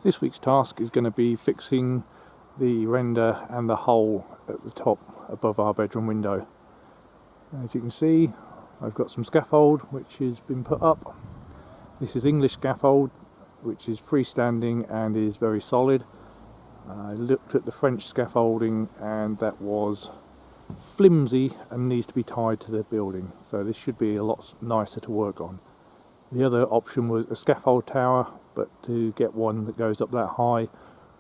This week's task is going to be fixing the render and the hole at the top above our bedroom window. As you can see, I've got some scaffold which has been put up. This is English scaffold, which is freestanding and is very solid. I looked at the French scaffolding and that was flimsy and needs to be tied to the building, so this should be a lot nicer to work on. The other option was a scaffold tower, but to get one that goes up that high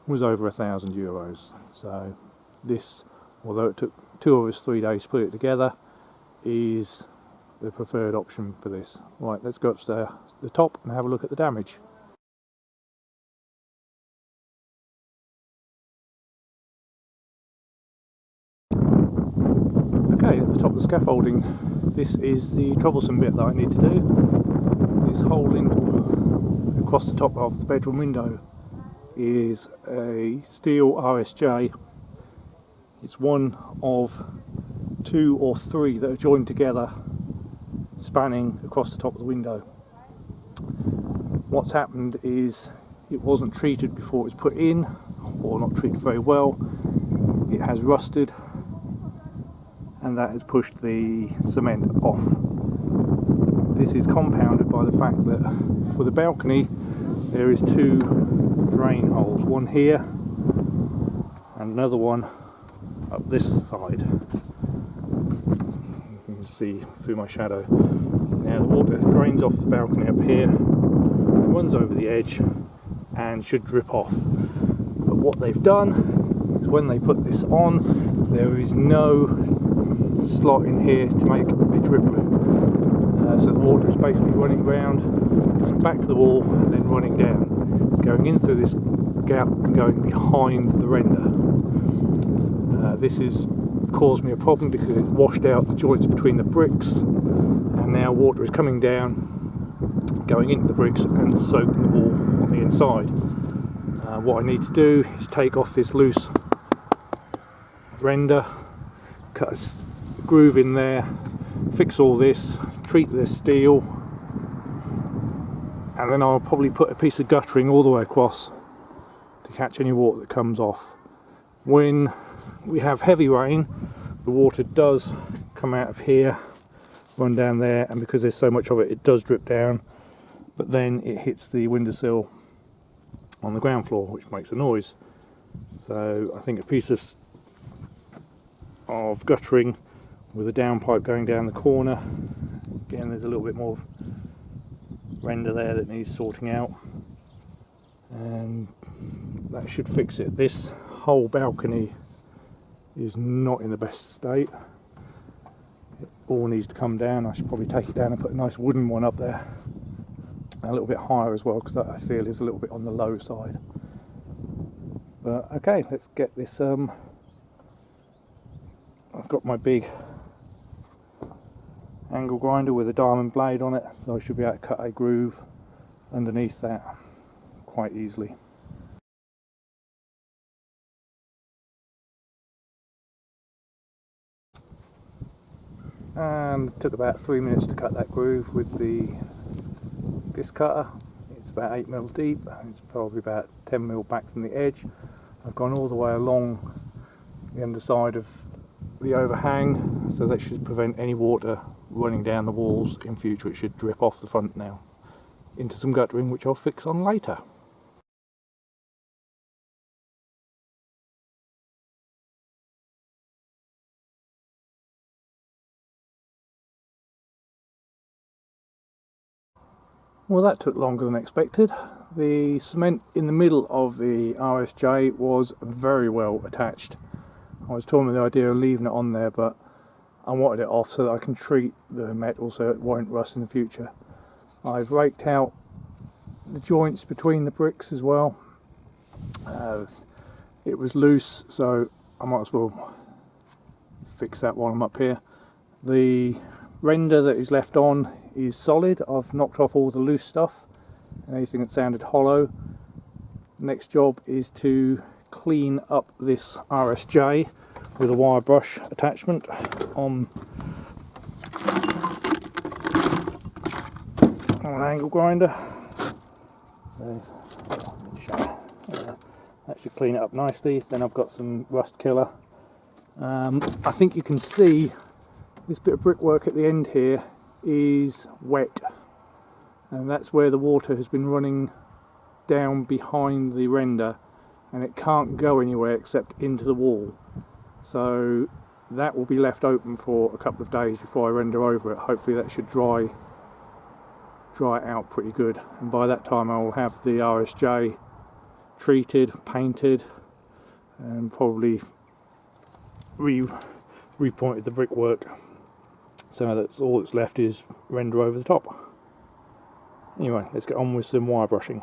was over €1,000. So this, although it took 2 of us 3 days to put it together, is the preferred option for this. Right, let's go up to the top and have a look at the damage. Okay, at the top of the scaffolding, this is the troublesome bit that I need to do. This hole across the top of the bedroom window is a steel RSJ. It's one of 2 or 3 that are joined together, spanning across the top of the window. What's happened is it wasn't treated before it was put in, or not treated very well. It has rusted, and that has pushed the cement off. This is compounded by the fact that for the balcony there is 2 drain holes, one here and another one up this side. You can see through my shadow. Now the water drains off the balcony up here, runs over the edge and should drip off. But what they've done is when they put this on, there is no slot in here to make a drip loop. So the water is basically running round, back to the wall and then running down. It's going in through this gap and going behind the render. This has caused me a problem because it washed out the joints between the bricks, and now water is coming down, going into the bricks and soaking the wall on the inside. What I need to do is take off this loose render, cut a groove in there, fix all this, treat this steel, and then I'll probably put a piece of guttering all the way across to catch any water that comes off. When we have heavy rain, the water does come out of here, run down there, and because there's so much of it, it does drip down, but then it hits the windowsill on the ground floor, which makes a noise. So I think a piece of guttering with a downpipe going down the corner. Again, there's a little bit more render there that needs sorting out, and that should fix it. This whole balcony is not in the best state. It all needs to come down. I should probably take it down and put a nice wooden one up there, a little bit higher as well, because that I feel is a little bit on the low side. But okay, let's get this. I've got my big angle grinder with a diamond blade on it, so I should be able to cut a groove underneath that quite easily. And it took about 3 minutes to cut that groove with this cutter. It's about 8mm deep, it's probably about 10mm back from the edge. I've gone all the way along the underside of the overhang, so that should prevent any water running down the walls in future. It should drip off the front now into some guttering, which I'll fix on later. Well, that took longer than expected. The cement in the middle of the RSJ was very well attached. I was torn with the idea of leaving it on there, but I wanted it off so that I can treat the metal so it won't rust in the future. I've raked out the joints between the bricks as well. It was loose, so I might as well fix that while I'm up here. The render that is left on is solid. I've knocked off all the loose stuff and anything that sounded hollow. Next job is to clean up this RSJ with a wire brush attachment on an angle grinder. So That should clean it up nicely. Then I've got some rust killer. I think you can see this bit of brickwork at the end here is wet, and that's where the water has been running down behind the render, and it can't go anywhere except into the wall. So that will be left open for a couple of days before I render over it. Hopefully that should dry it out pretty good, and by that time I will have the RSJ treated, painted, and probably repointed the brickwork, so that's all that's left is render over the top. Anyway, let's get on with some wire brushing.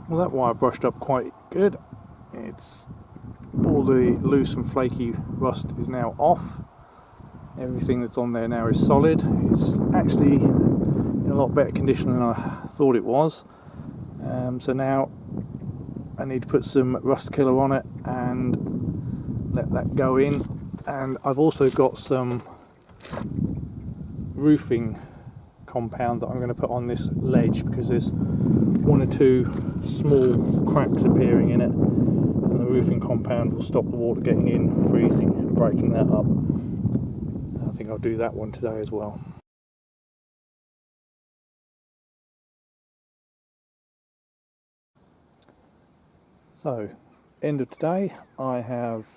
Well, that wire brushed up quite good. It's all the loose and flaky rust is now off. Everything that's on there now is solid. It's actually in a lot better condition than I thought it was. So now I need to put some rust killer on it and let that go in. And I've also got some roofing compound that I'm going to put on this ledge, because there's one or two small cracks appearing in it, and the roofing compound will stop the water getting in, freezing and breaking that up. I think I'll do that one today as well. So, end of today, I have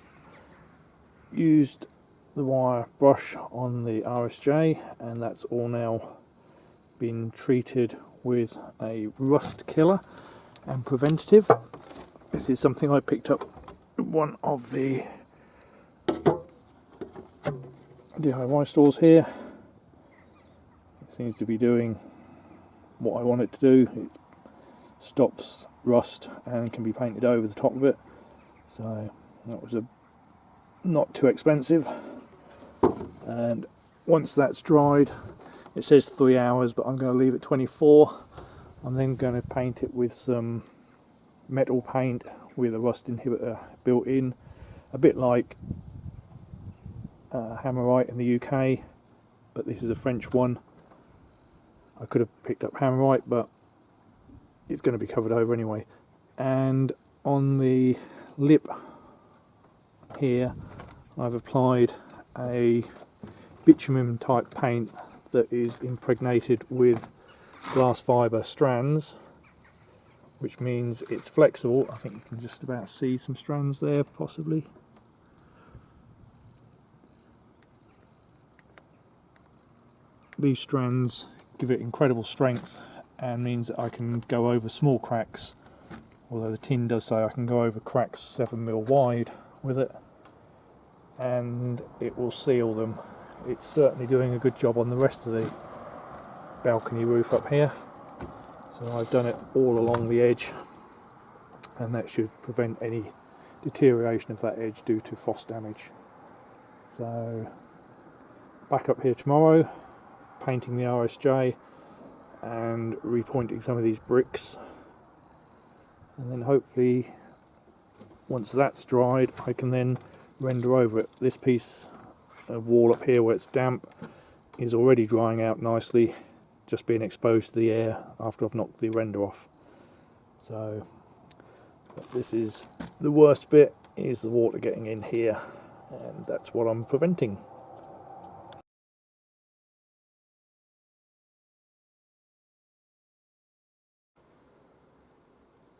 used the wire brush on the RSJ, and that's all now been treated with a rust killer and preventative. This is something I picked up at one of the DIY stores here. It seems to be doing what I want it to do. It stops rust and can be painted over the top of it, so that was not too expensive. And once that's dried, it says 3 hours, but I'm going to leave it 24. I'm then going to paint it with some metal paint with a rust inhibitor built in, a bit like Hammerite in the UK, but this is a French one. I could have picked up Hammerite, but it's going to be covered over anyway. And on the lip here, I've applied a bitumen type paint that is impregnated with glass fibre strands, which means it's flexible. I think you can just about see some strands there, possibly. These strands give it incredible strength and means that I can go over small cracks, although the tin does say I can go over cracks 7mm wide with it, and it will seal them. It's certainly doing a good job on the rest of the balcony roof up here. So I've done it all along the edge, and that should prevent any deterioration of that edge due to frost damage. So back up here tomorrow, painting the RSJ and repointing some of these bricks, and then hopefully once that's dried I can then render over it. This piece of wall up here where it's damp is already drying out nicely, just being exposed to the air after I've knocked the render off. So this is the worst bit, is the water getting in here, and that's what I'm preventing.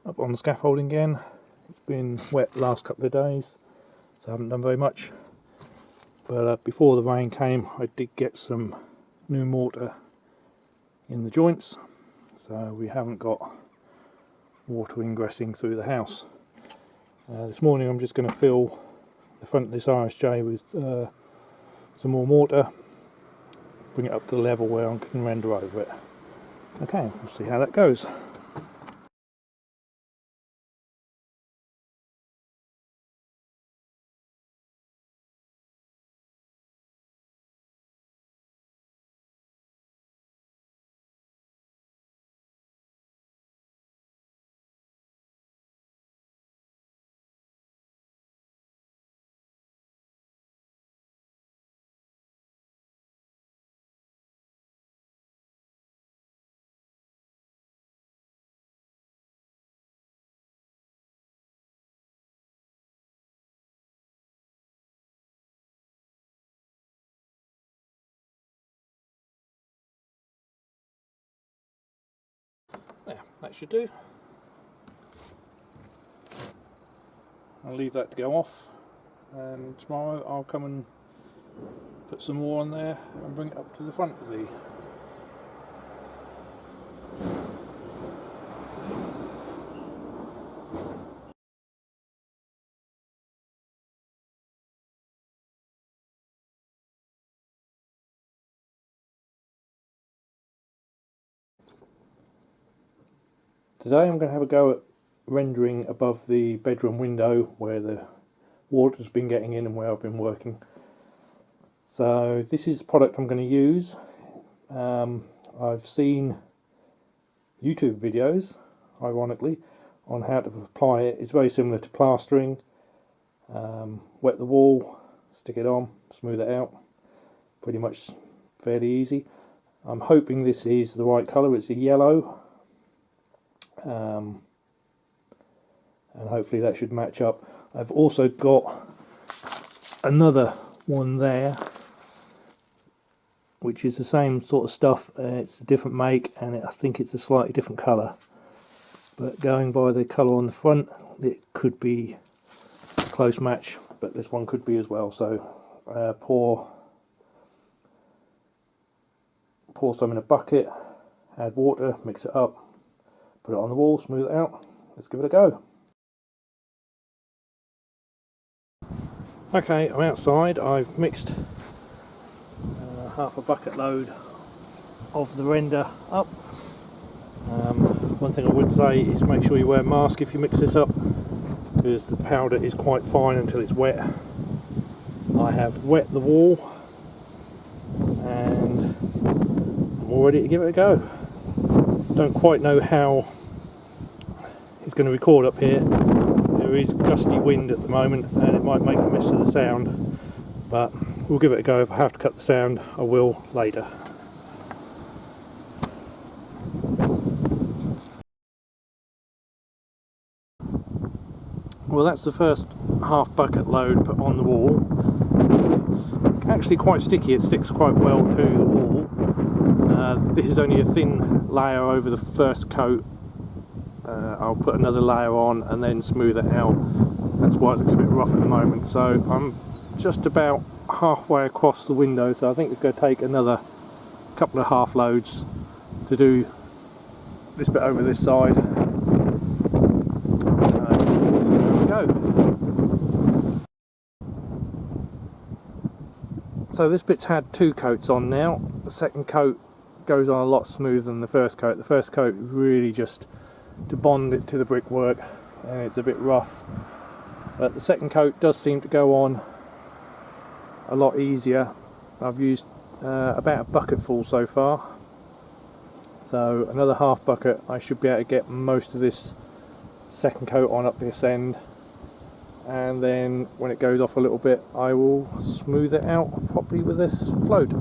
Up on the scaffolding again. It's been wet the last couple of days, so I haven't done very much. But before the rain came, I did get some new mortar in the joints, so we haven't got water ingressing through the house. This morning I'm just going to fill the front of this RSJ with some more mortar, bring it up to the level where I can render over it. Okay, we'll see how that goes. That should do. I'll leave that to go off, and tomorrow I'll come and put some more on there and bring it up to the front of the Today I'm going to have a go at rendering above the bedroom window where the water's been getting in and where I've been working. So this is the product I'm going to use. I've seen YouTube videos, ironically, on how to apply it. It's very similar to plastering. Wet the wall, stick it on, smooth it out. Pretty much fairly easy. I'm hoping this is the right colour. It's a yellow. And hopefully that should match up. I've also got another one there which is the same sort of stuff. It's a different make and I think it's a slightly different colour, but going by the colour on the front it could be a close match, but this one could be as well. So pour some in a bucket, add water, mix it up, put it on the wall, smooth it out. Let's give it a go. Okay, I'm outside. I've mixed half a bucket load of the render up. One thing I would say is make sure you wear a mask if you mix this up, because the powder is quite fine until it's wet. I have wet the wall and I'm all ready to give it a go. Don't quite know how it's going to record up here. There is gusty wind at the moment and it might make a mess of the sound, but we'll give it a go. If I have to cut the sound, I will later. Well, that's the first half bucket load put on the wall. It's actually quite sticky, it sticks quite well to the wall. This is only a thin layer over the first coat. I'll put another layer on and then smooth it out. That's why it looks a bit rough at the moment. So I'm just about halfway across the window, so I think it's going to take another couple of half loads to do this bit over this side. So there we go. So this bit's had 2 coats on now. The second coat goes on a lot smoother than the first coat. The first coat is really just to bond it to the brickwork and it's a bit rough, but the second coat does seem to go on a lot easier. I've used about a bucket full so far, so another half bucket I should be able to get most of this second coat on up this end, and then when it goes off a little bit I will smooth it out properly with this float.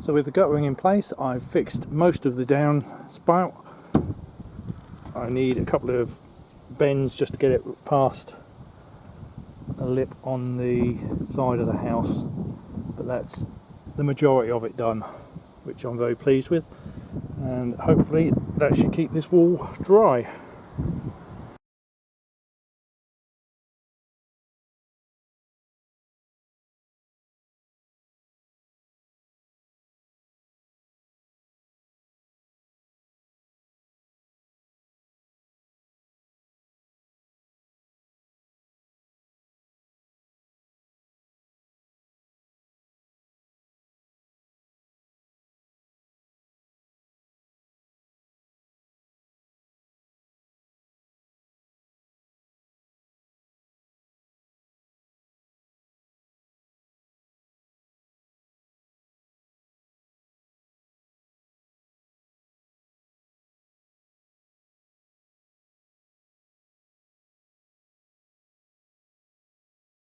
So with the guttering in place, I've fixed most of the down spout. I need a couple of bends just to get it past a lip on the side of the house, but that's the majority of it done, which I'm very pleased with, and hopefully that should keep this wall dry.